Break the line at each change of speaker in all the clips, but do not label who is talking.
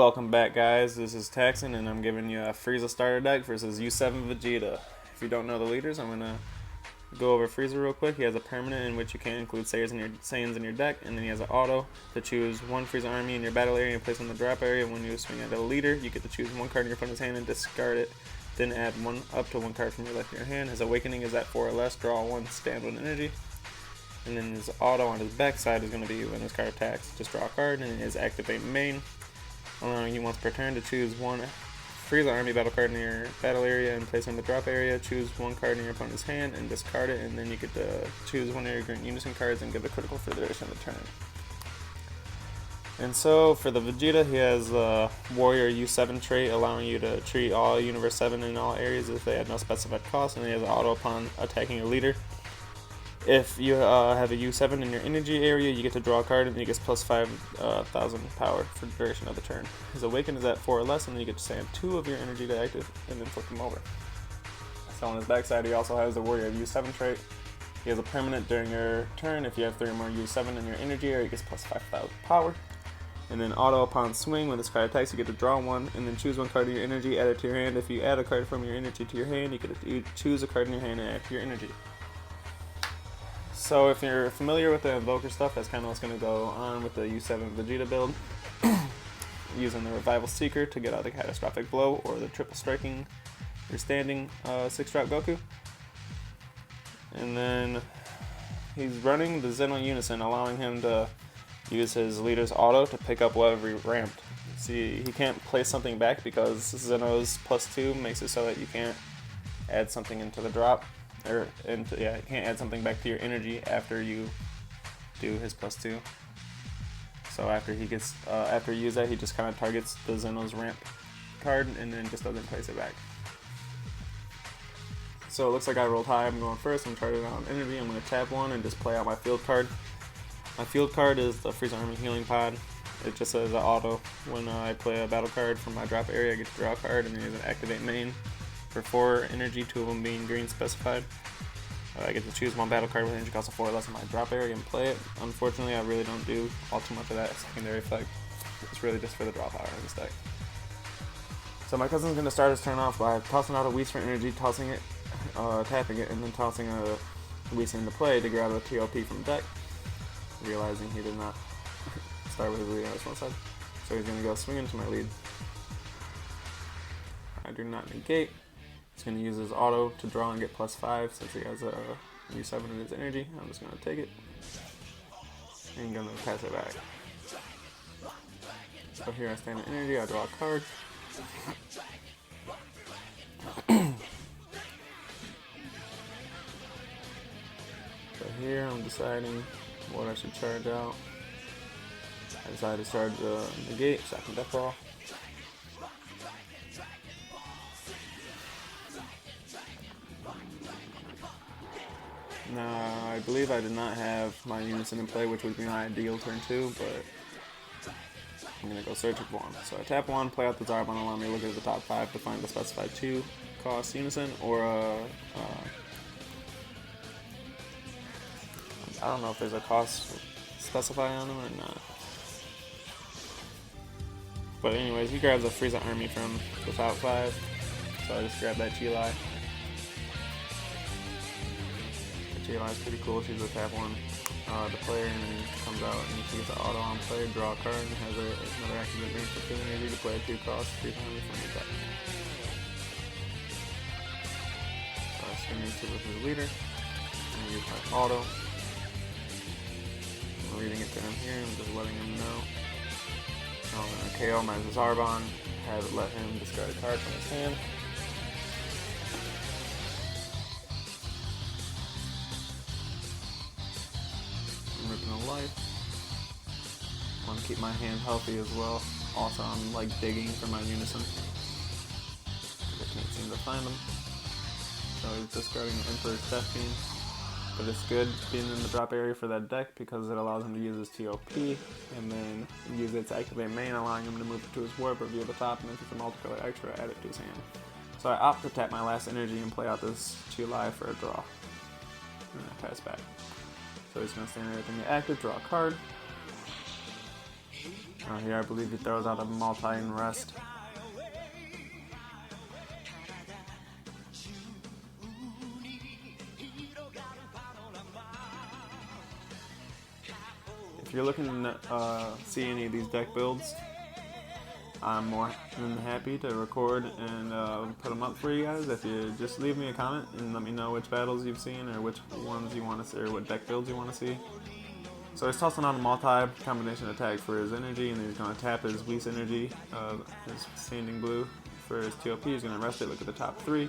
Welcome back, guys. This is Taxon, and I'm giving you a Frieza starter deck versus U7 Vegeta. If you don't know the leaders, I'm gonna go over Frieza real quick. He has a permanent in which you can include Saiyans in your deck, and then he has an auto to choose one Frieza army in your battle area and place it in the drop area. When you swing at a leader, you get to choose one card in your opponent's hand and discard it. Then add up to one card from your left to your hand. His awakening is at 4 or less. Draw one, stand one energy. And then his auto on his backside is going to be when this card attacks, just draw a card, and his activate main, allowing you once per turn to choose one Frieza army battle card in your battle area and place it in the drop area. Choose one card in your opponent's hand and discard it, and then you get to choose one of your Green Unison cards and give a critical for the duration of the turn. And so for the Vegeta, he has the Warrior U7 trait, allowing you to treat all Universe 7 in all areas if they have no specified cost, and he has an auto upon attacking your leader. If you have a U7 in your energy area, you get to draw a card, and then he gets plus 5,000 power for the duration of the turn. His awaken is at 4 or less, and then you get to sand 2 of your energy to active, and then flip him over. So on his backside, he also has the Warrior U7 trait. He has a permanent during your turn. If you have 3 or more U7 in your energy area, he gets plus 5,000 power. And then auto upon swing, when this card attacks, you get to draw one, and then choose one card in your energy, add it to your hand. If you add a card from your energy to your hand, you get to choose a card in your hand and add to your energy. So if you're familiar with the Invoker stuff, that's kind of what's going to go on with the U7 Vegeta build. Using the Revival Seeker to get out the Catastrophic Blow, or the Triple Striking or Standing 6-drop Goku. And then he's running the Zeno Unison, allowing him to use his leader's auto to pick up whatever he ramped. See, he can't place something back because Zeno's +2 makes it so that you can't add something into the drop. You can't add something back to your energy after you do his +2. So after he gets, after you use that, he just kind of targets the Zeno's ramp card and then just doesn't place it back. So it looks like I rolled high. I'm going first. I'm charging out energy. I'm going to tap one and just play out my field card. My field card is the Frieza Army Healing Pod. It just says auto. When I play a battle card from my drop area, I get to draw a card, and then there's an activate main. For 4 energy, 2 of them being green specified. I get to choose one battle card with energy cost of 4 or less in my drop area and play it. Unfortunately, I really don't do all too much of that secondary effect. It's really just for the draw power in this deck. So my cousin's going to start his turn off by tossing out a Whis for energy, tossing it, tapping it, and then tossing a Whis into play to grab a TOP from deck. Realizing he did not start with his lead on his front side. So he's going to go swing into my lead. I do not negate. He's going to use his auto to draw and get +5 since he has a U7 in his energy. I'm just going to take it and going to pass it back. So here I stand in energy, I draw a card. So here I'm deciding what I should charge out. I decided to charge the negate, second death ball. Now, I believe I did not have my Unison in play, which would be my ideal turn 2, but I'm going to go search for one. So I tap 1, play out the Zarbon, allow me to look at the top 5 to find the specified 2 cost Unison, or I don't know if there's a cost specified on them or not. But anyways, he grabs a Frieza army from the top 5, so I just grab that Chilai. Chilai is pretty cool. She's a tap 1 the player, and then comes out and she gets an auto on play, draw a card, and has another activate range for 2 energy to play a 2 cost Frieza army from the deck. So I swing into with his leader, and use my auto. I'm reading it to him here and just letting him know. I'm going to KO my Zarbon, let him discard a card from his hand. I'm ripping a life. I want to keep my hand healthy as well. Also, I'm like digging for my Unison. I can't seem to find them. So he's discarding the Emperor's Death Beam. But it's good being in the drop area for that deck because it allows him to use his TOP and then use it to activate main, allowing him to move it to his warp, review the top, and then if it's a multicolor extra, add it to his hand. So I opt to tap my last energy and play out this Chilai for a draw. And I pass back. So he's going to stand everything active, draw a card. Here I believe he throws out a multi and rest. If you're looking to see any of these deck builds, I'm more than happy to record and put them up for you guys. If you just leave me a comment and let me know which battles you've seen or which ones you want to see or what deck builds you want to see. So he's tossing on a multi combination attack for his energy, and he's going to tap his Whis energy, his standing blue for his TOP. He's going to rest it. Look at the top three.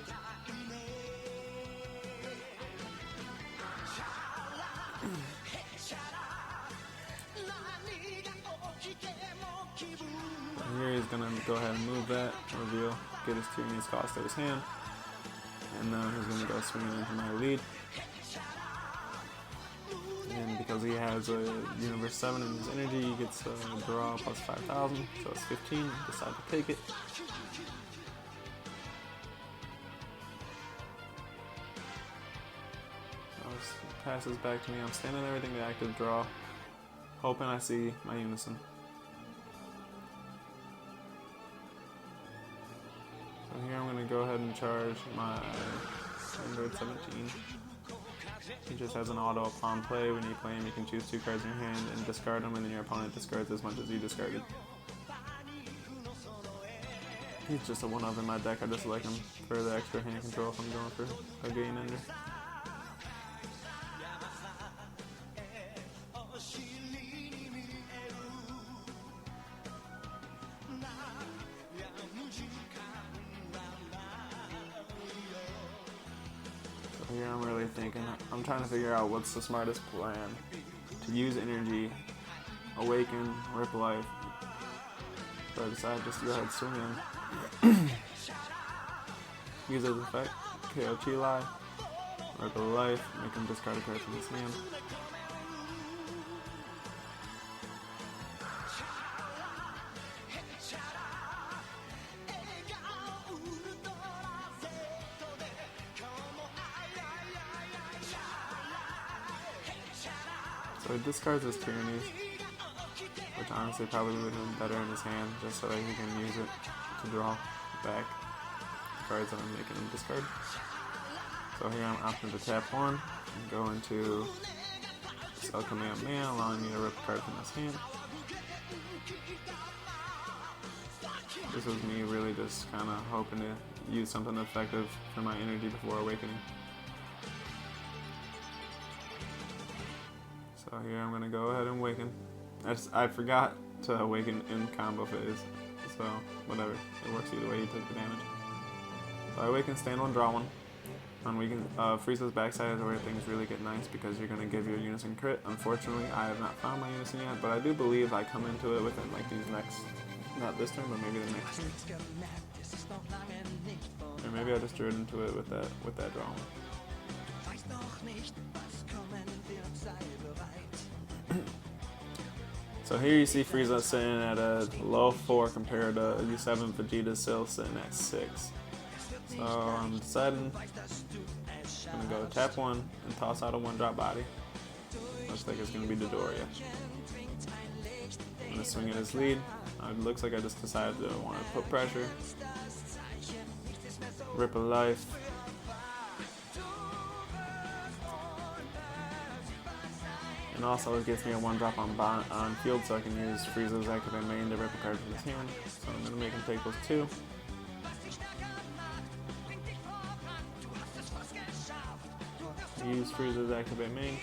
Here he's going to go ahead and move that, reveal, get his Tyranids cost to his hand, and then he's going to go swinging into my lead. And because he has a Universe 7 in his energy, he gets a draw plus 5,000, so it's 15. Decide to take it. Passes back to me. I'm standing there waiting to active draw, hoping I see my Unison. So here I'm going to go ahead and charge my Android 17. He just has an auto upon play. When you play him, you can choose 2 cards in your hand and discard them, and then your opponent discards as much as you discarded. He's just a one-of in my deck. I just like him for the extra hand control if I'm going for a gain ender. Here I'm really thinking, I'm trying to figure out what's the smartest plan. To use energy, awaken, rip life. So I decided just to go ahead swing in. Use his effect, KO Chilai, rip a life, make him discard a card from his hand. So he discards his Tyranids, which honestly probably would have been better in his hand, just so that he can use it to draw back cards that I'm making him discard. So here I'm opting to tap 1 and go into Cell Kamehameha, allowing me to rip a card from his hand. This was me really just kind of hoping to use something effective for my energy before awakening. So here I'm going to go ahead and awaken. I forgot to awaken in combo phase, so whatever. It works either way, you take the damage. So I awaken, stand 1, draw 1. Unweaken, Frieza's backside is where things really get nice because you're going to give your Unison crit. Unfortunately, I have not found my Unison yet, but I do believe I come into it within like these next, not this turn, but maybe the next turn. Or maybe I just drew it into it with that draw 1. So here you see Frieza sitting at a low 4 compared to U7 Vegeta still sitting at 6. So I'm deciding I'm going to go tap 1 and toss out a 1-drop body. Looks like it's going to be Dodoria. I'm going to swing at his lead. It looks like I just decided to want to put pressure. Rip a life. And also it gives me a 1-drop on field, so I can use Frieza's activate main to rip a card from his hand. So I'm going to make him take those 2. Use Frieza's activate main.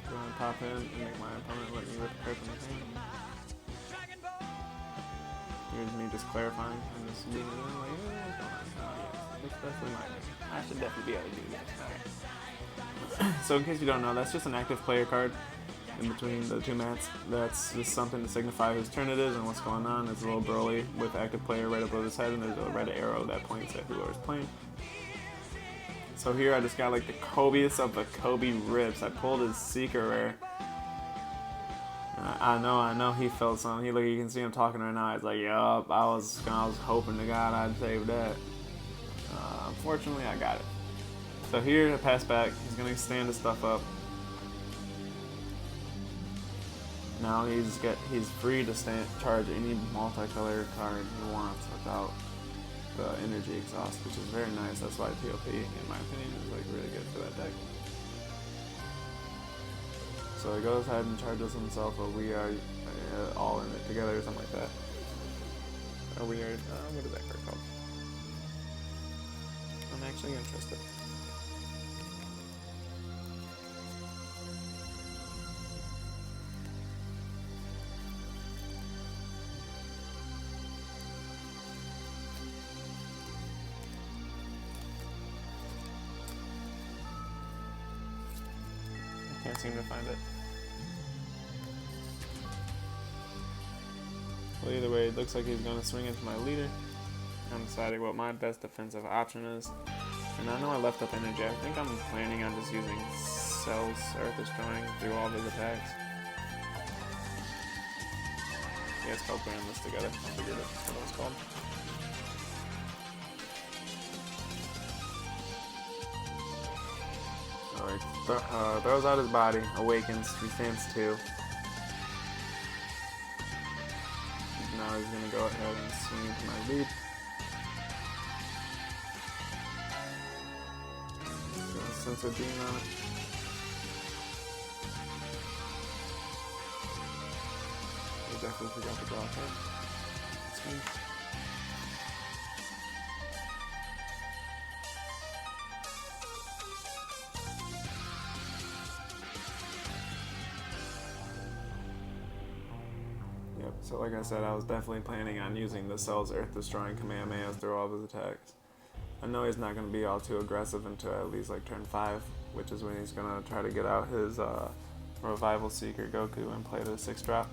Go ahead and pop in and make my opponent let me rip a card from his hand. Here's me just clarifying and just being like, yeah, it's definitely mine. I should definitely be able to do this. So in case you don't know, that's just an active player card in between the 2 mats. That's just something to signify whose turn it is and what's going on. There's a little Broly with active player right above his head, and there's a red arrow that points at whoever's playing. So here I just got like the Kobeest of the Kobe rips. I pulled his Seeker Rare. I know he felt something. You can see him talking right now. He's like, yup, I was hoping to God I'd save that. Unfortunately, I got it. So here, to pass back, he's going to stand his stuff up. Now he's free to charge any multicolor card he wants without the energy exhaust, which is very nice. That's why TOP, in my opinion, is like really good for that deck. So he goes ahead and charges himself a We Are All in It Together or something like that. Or We Are, what is that card called? I'm actually interested. Can't seem to find it. Well, either way, it looks like he's going to swing into my leader. I'm deciding what my best defensive option is. And I know I left up energy. I think I'm planning on just using Cells Earth Destroying through all of his attacks. Yeah, it's called putting this together. I figured that's what it was called. Alright, throws out his body, awakens, he stands 2. Now he's going to go ahead and swing into my lead. Sensor beam on it. I definitely forgot to draw a card. Yep, so like I said, I was definitely planning on using the Cells Earth Destroying Kamehamehas through all of his attacks. I know he's not going to be all too aggressive until at least like turn 5, which is when he's going to try to get out his Revival Seeker Goku and play the 6-drop.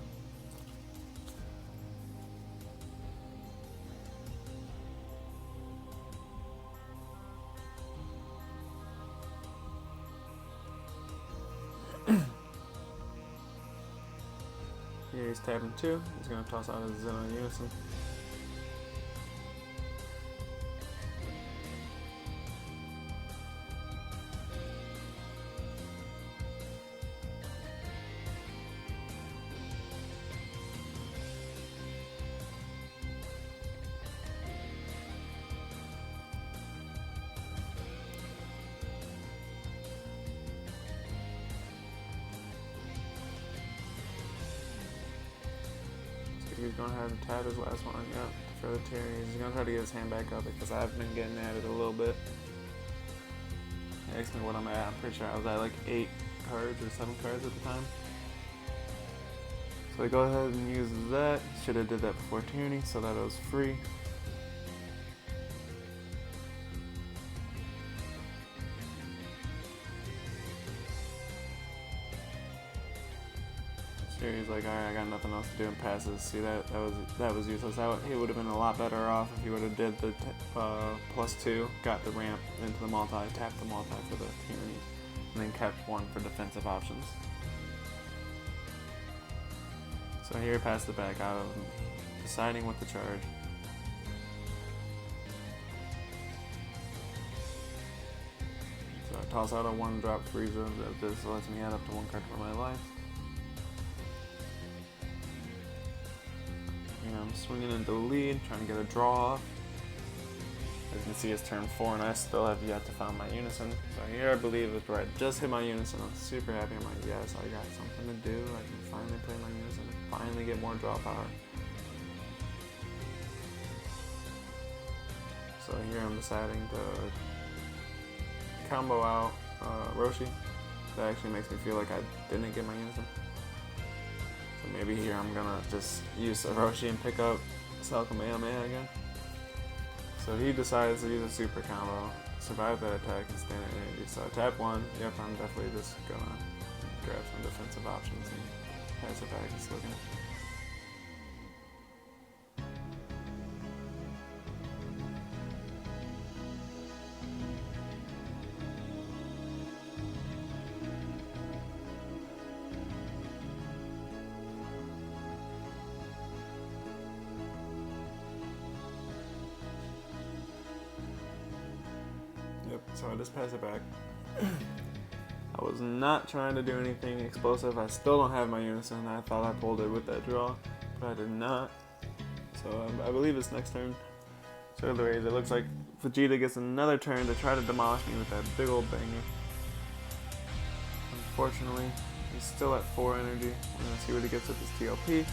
Here he's tapping 2, he's going to toss out his Xeno Unison. He's going to have to tap his last one, yep, for the Tyranny. He's going to try to get his hand back up because I've been getting at it a little bit. He asked me what I'm at. I'm pretty sure I was at like 8 cards or 7 cards at the time. So I go ahead and use that. Should have did that before Tyranny so that it was free. He's like, alright, I got nothing else to do, and passes. See, that was useless. He would have been a lot better off if he would have did the +2, got the ramp into the multi, tapped the multi for the Tyranny, and then kept 1 for defensive options. So here, passed it back out, deciding what to charge. So I toss out a 1-drop frieza that just lets me add up to 1 card for my life. I'm swinging into the lead, trying to get a draw off. As you can see, it's turn 4, and I still have yet to find my Unison. So here, I believe it's right. Just hit my Unison. I'm super happy. I'm like, yes, I got something to do. I can finally play my Unison and finally get more draw power. So here, I'm deciding to combo out Roshi. That actually makes me feel like I didn't get my Unison. So maybe here I'm gonna just use Roshi and pick up Cell Kamehameha again. So he decides to use a super combo, survive that attack and stand at energy. So I tap 1, yep, I'm definitely just gonna grab some defensive options and pass it back and still gonna. So I just pass it back. I I was not trying to do anything explosive. I still don't have my unison. I thought I pulled it with that draw, but I did not. So I believe it's next turn. So anyways, it looks like Vegeta gets another turn to try to demolish me with that big old banger. Unfortunately, he's still at 4 energy. We're going to see what he gets with his TLP.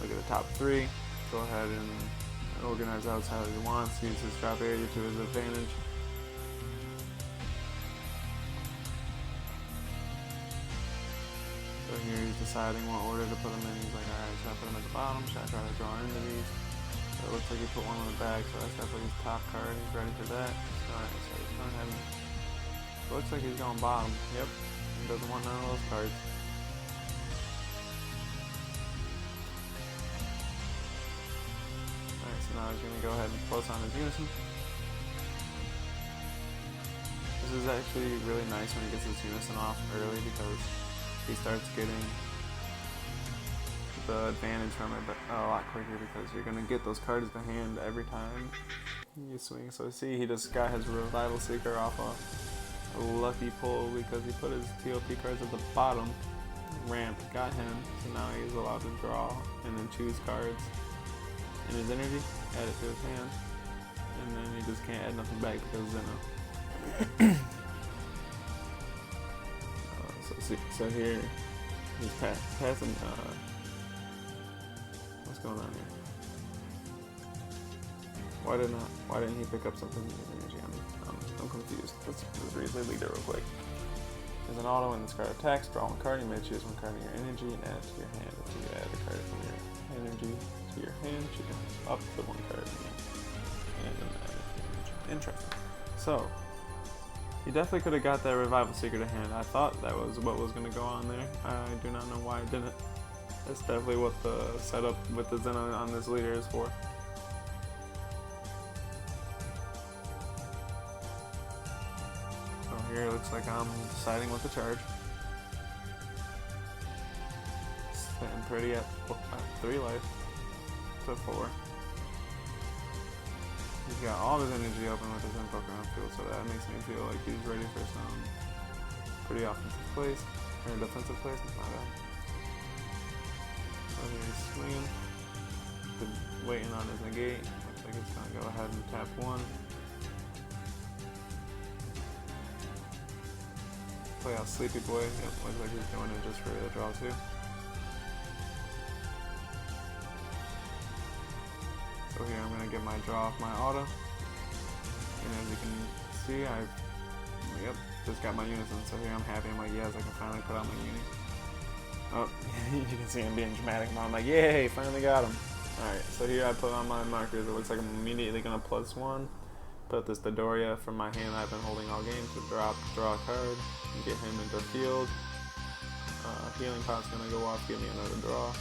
Look at the top 3. Go ahead and organize out how he wants. Use his drop area to his advantage. So here he's deciding what order to put them in. He's like, alright, should I put them at the bottom? Should I try to draw into these? So it looks like he put one on the back, so that's definitely his top card. He's ready for that. Alright, so he's going ahead and looks like he's going bottom. Yep. He doesn't want none of those cards. Alright, so now he's going to go ahead and close on his unison. This is actually really nice when he gets his unison off early because he starts getting the advantage from it a lot quicker because you're going to get those cards to hand every time you swing. So see, he just got his Revival Seeker off a lucky pull because he put his TOP cards at the bottom. Ramp got him, so now he's allowed to draw and then choose cards in his energy, add it to his hand, and then he just can't add nothing back because Zeno. So here he's passing. What's going on here? Why didn't he pick up something in his energy? I'm confused. Let's read the leader real quick. There's an auto when this card attacks. Draw one card. You may choose one card in your energy and add it to your hand. If you add a card from your energy to your hand, you can up the one card in your hand and add it to your energy. Interesting. So he definitely could have got that Revival Seeker to hand. I thought that was what was going to go on there. I do not know why I didn't. That's definitely what the setup with the Zeno on this leader is for. So here it looks like I'm deciding what to charge. Sitting pretty at 3 life to 4. He's got all his energy open with his invoker on field, so that makes me feel like he's ready for some pretty offensive plays, or defensive plays, my bad. So he's swinging, waiting on his negate. Looks like he's going to go ahead and tap 1. Play out Sleepy Boy. Yep, looks like he's doing it just for the draw 2. So here I'm going to get my draw off my auto, and as you can see, just got my unison, so here I'm happy. I'm like, yes, I can finally put out my uni. Oh, you can see him being dramatic, but I'm like, yay, finally got him. Alright, so here I put on my markers. It looks like I'm immediately going to +1, put this Dodoria from my hand I've been holding all game to draw a card, and get him into field. Healing Pot's going to go off, give me another draw.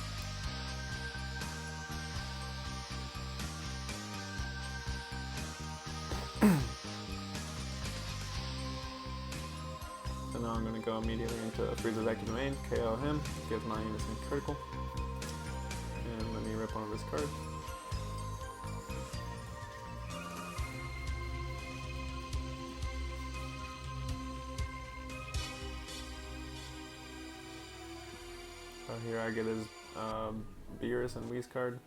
So now I'm going to go immediately into Frieza's active domain, KO him, give my unison critical, and let me rip one of his cards. So here I get his Beerus and Whis card,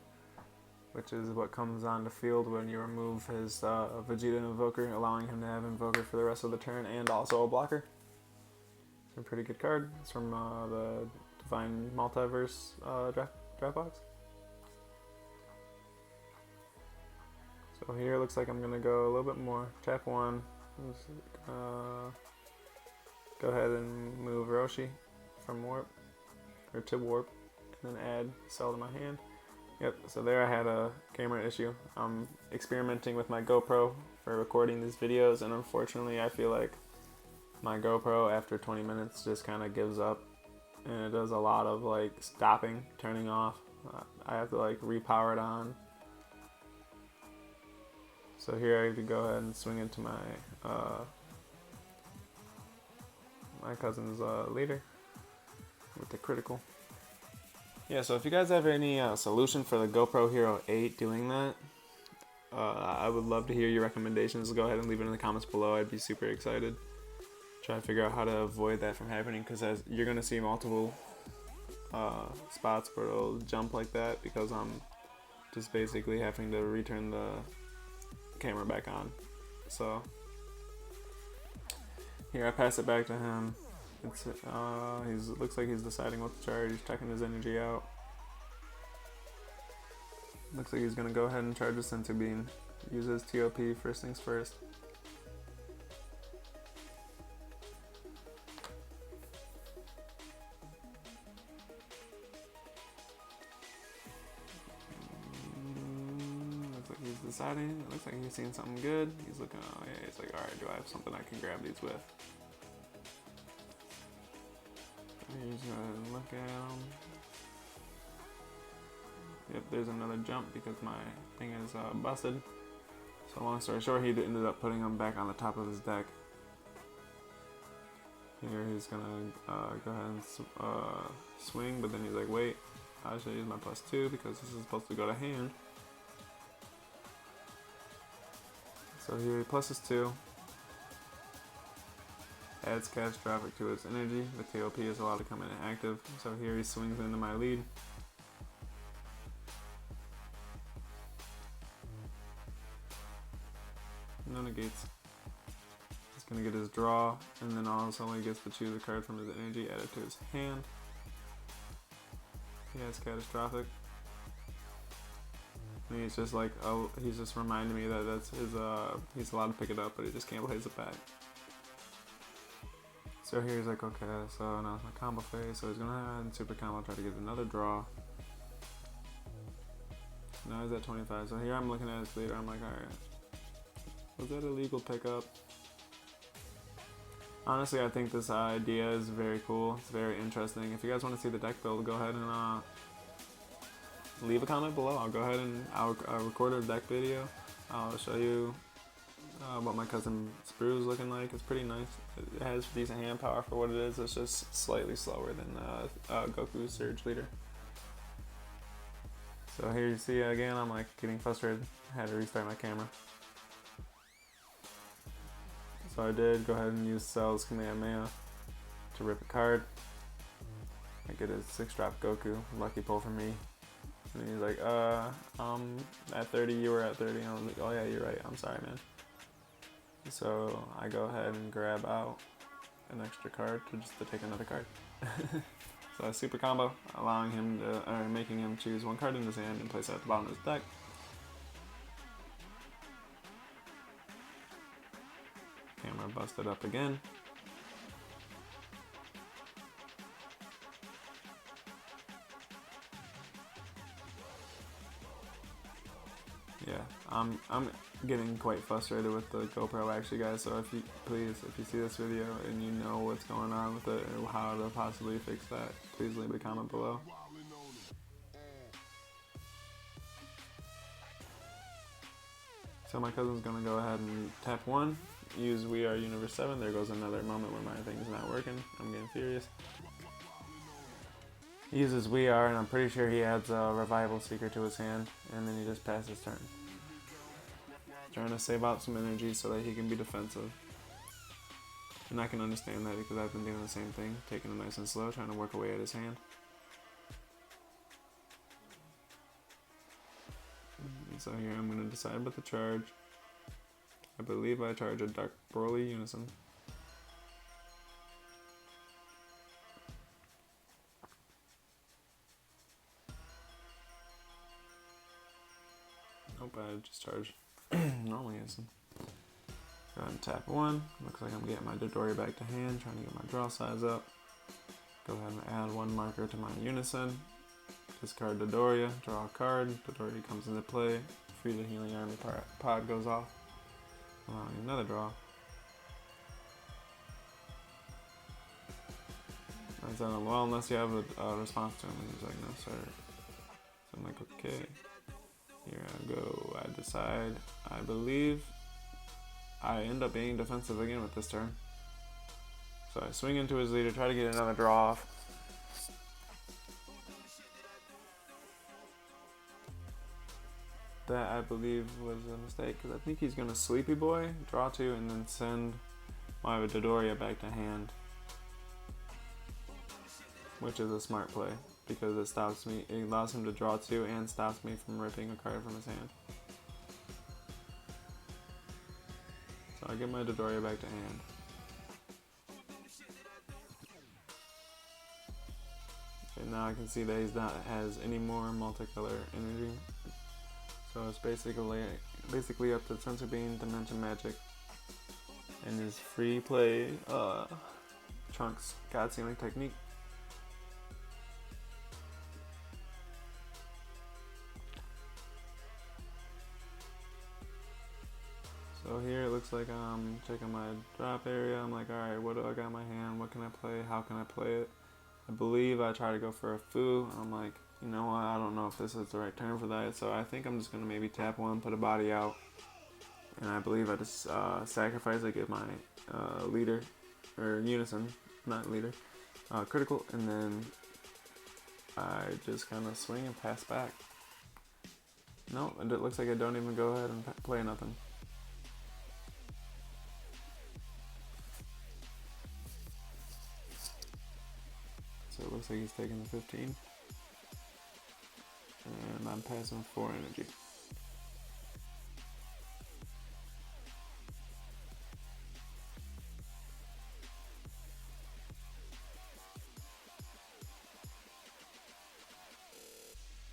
which is what comes on the field when you remove his Vegeta Invoker, allowing him to have Invoker for the rest of the turn and also a blocker. It's a pretty good card. It's from the Divine Multiverse draft box. So here it looks like I'm going to go a little bit more. Tap 1. Go ahead and move Roshi from Warp, or to Warp, and then add Cell to my hand. Yep, so there I had a camera issue. I'm experimenting with my GoPro for recording these videos, and unfortunately I feel like my GoPro after 20 minutes just kind of gives up, and it does a lot of like stopping, turning off. I have to like repower it on. So here I have to go ahead and swing into my my cousin's leader with the critical. Yeah, so if you guys have any solution for the GoPro Hero 8 doing that, I would love to hear your recommendations. Go ahead and leave it in the comments below. I'd be super excited. Try to figure out how to avoid that from happening, because as you're going to see multiple spots where it'll jump like that, because I'm just basically having to return the camera back on. So here I pass it back to him. It's looks like he's deciding what to charge. He's checking his energy out. Looks like he's gonna go ahead and charge the Senzu Bean. Use his TOP first things first. Looks like he's deciding. It looks like he's seeing something good. He's looking. Oh yeah. He's like, all right. Do I have something I can grab these with? He's gonna look at him. Yep, there's another jump because my thing is busted. So long story short, he ended up putting him back on the top of his deck. Here he's gonna go ahead and swing, but then he's like, wait, I should use my +2 because this is supposed to go to hand. So here he pluses 2. Adds catastrophic to its energy. The TOP is allowed to come in active. So here he swings into my lead. No negates. He's gonna get his draw, and then also he gets to choose a card from his energy, add it to his hand. He has catastrophic. And he's just like, oh, he's just reminding me that that's his. He's allowed to pick it up, but he just can't place it back. So here he's like, okay, so now it's my combo phase. So he's gonna have super combo, try to get another draw. Now he's at 25. So here I'm looking at his leader. I'm like, all right. Was that a legal pickup? Honestly, I think this idea is very cool. It's very interesting. If you guys want to see the deck build, go ahead and leave a comment below. I'll go ahead and I'll record a deck video. I'll show you what my cousin Sprue is looking like. It's pretty nice. It has decent hand power for what it is. It's just slightly slower than Goku's Surge Leader. So here you see again, I'm like getting frustrated. I had to restart my camera. So I did go ahead and use Cell's Kamehameha to rip a card. I get a 6-drop Goku, lucky pull for me. And he's like, at 30, you were at 30. And I was like, oh yeah, you're right, I'm sorry, man. So I go ahead and grab out an extra card to take another card. So a super combo, allowing him to, or making him choose one card in his hand and place it at the bottom of his deck. Camera busted up again. Yeah, I'm getting quite frustrated with the GoPro actually, guys. So if you see this video and you know what's going on with it or how to possibly fix that, please leave a comment below. So my cousin's gonna go ahead and tap 1. Use We Are Universe 7. There goes another moment where my thing's not working. I'm getting furious. He uses We Are, and I'm pretty sure he adds a Revival Seeker to his hand, and then he just passes his turn. Trying to save out some energy so that he can be defensive. And I can understand that because I've been doing the same thing, taking it nice and slow, trying to work away at his hand. And so here I'm going to decide what to charge. I believe I charge a Dark Broly Unison. Nope, I just charge normal Unison. Go ahead and tap 1. Looks like I'm getting my Dodoria back to hand, trying to get my draw size up. Go ahead and add 1 marker to my Unison. Discard Dodoria, draw a card. Dodoria comes into play. Frieza Healing Army pod goes off. Another draw. I said, well, unless you have a response to him. And he's like, no, sir. So I'm like, okay. Here I go. I decide. I believe I end up being defensive again with this turn. So I swing into his leader, try to get another draw off. That I believe was a mistake because I think he's gonna Sleepy Boy, draw 2, and then send I have a Dodoria back to hand, which is a smart play because it allows him to draw 2 and stops me from ripping a card from his hand. So I get my Dodoria back to hand. And now I can see that has any more multicolor energy. So it's basically up to Sensor Beam, Dimension Magic, and his free play Trunks God Sealing Technique. So here it looks like I'm checking my drop area. I'm like, alright, what do I got in my hand? What can I play? How can I play it? I believe I try to go for a Fu. I'm like, you know what? I don't know if this is the right turn for that. So I think I'm just going to maybe tap 1, put a body out. And I believe I just sacrifice. I get my leader, or unison, not leader, critical. And then I just kind of swing and pass back. No, it looks like I don't even go ahead and play nothing. So it looks like he's taking the 15. And I'm passing 4 energy.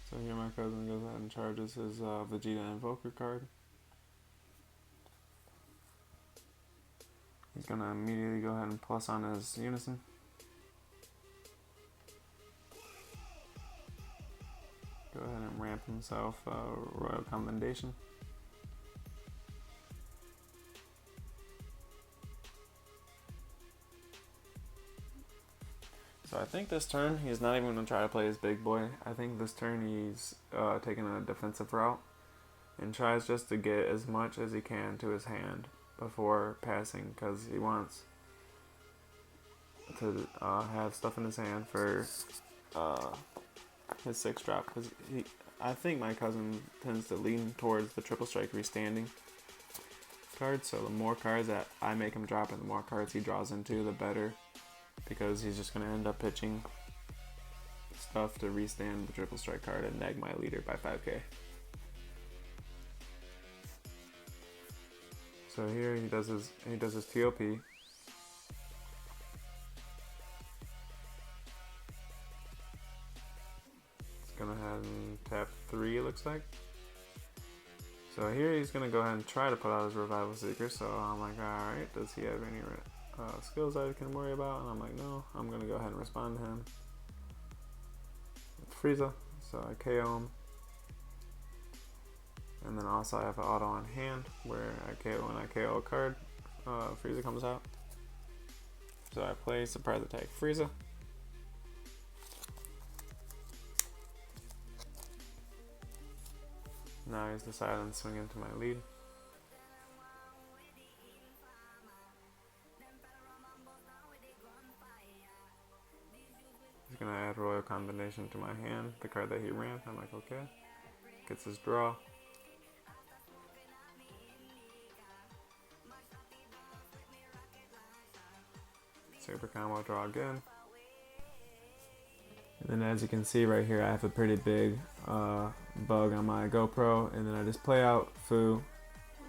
So here my cousin goes ahead and charges his Vegeta Invoker card. He's going to immediately go ahead and plus on his unison. Go ahead and ramp himself Royal Commendation. So I think this turn he's not even going to try to play his big boy. I think this turn he's taking a defensive route and tries just to get as much as he can to his hand before passing, because he wants to have stuff in his hand for his 6 drop, because I think my cousin tends to lean towards the triple strike restanding cards, so the more cards that I make him drop and the more cards he draws into, the better, because he's just going to end up pitching stuff to restand the triple strike card and neg my leader by 5k. So here he does his TOP. Gonna head and tap 3, it looks like. So here he's gonna go ahead and try to put out his Revival Seeker. So I'm like, alright, does he have any skills I can worry about? And I'm like, no. I'm gonna go ahead and respond to him with Frieza. So I KO him. And then also I have an auto on hand where when I KO a card, Frieza comes out. So I play Surprise Attack Frieza. Now he's deciding to swing into my lead. He's gonna add Royal Combination to my hand, the card that he ran. I'm like, okay. Gets his draw. Super combo draw again. And then as you can see right here, I have a pretty big bug on my GoPro, and then I just play out Fu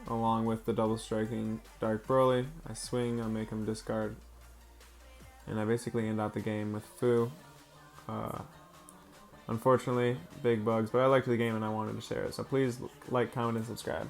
along with the double striking Dark Broly. I swing, I make him discard, and I basically end out the game with Fu. Unfortunately, big bugs, but I liked the game and I wanted to share it. So please like, comment, and subscribe.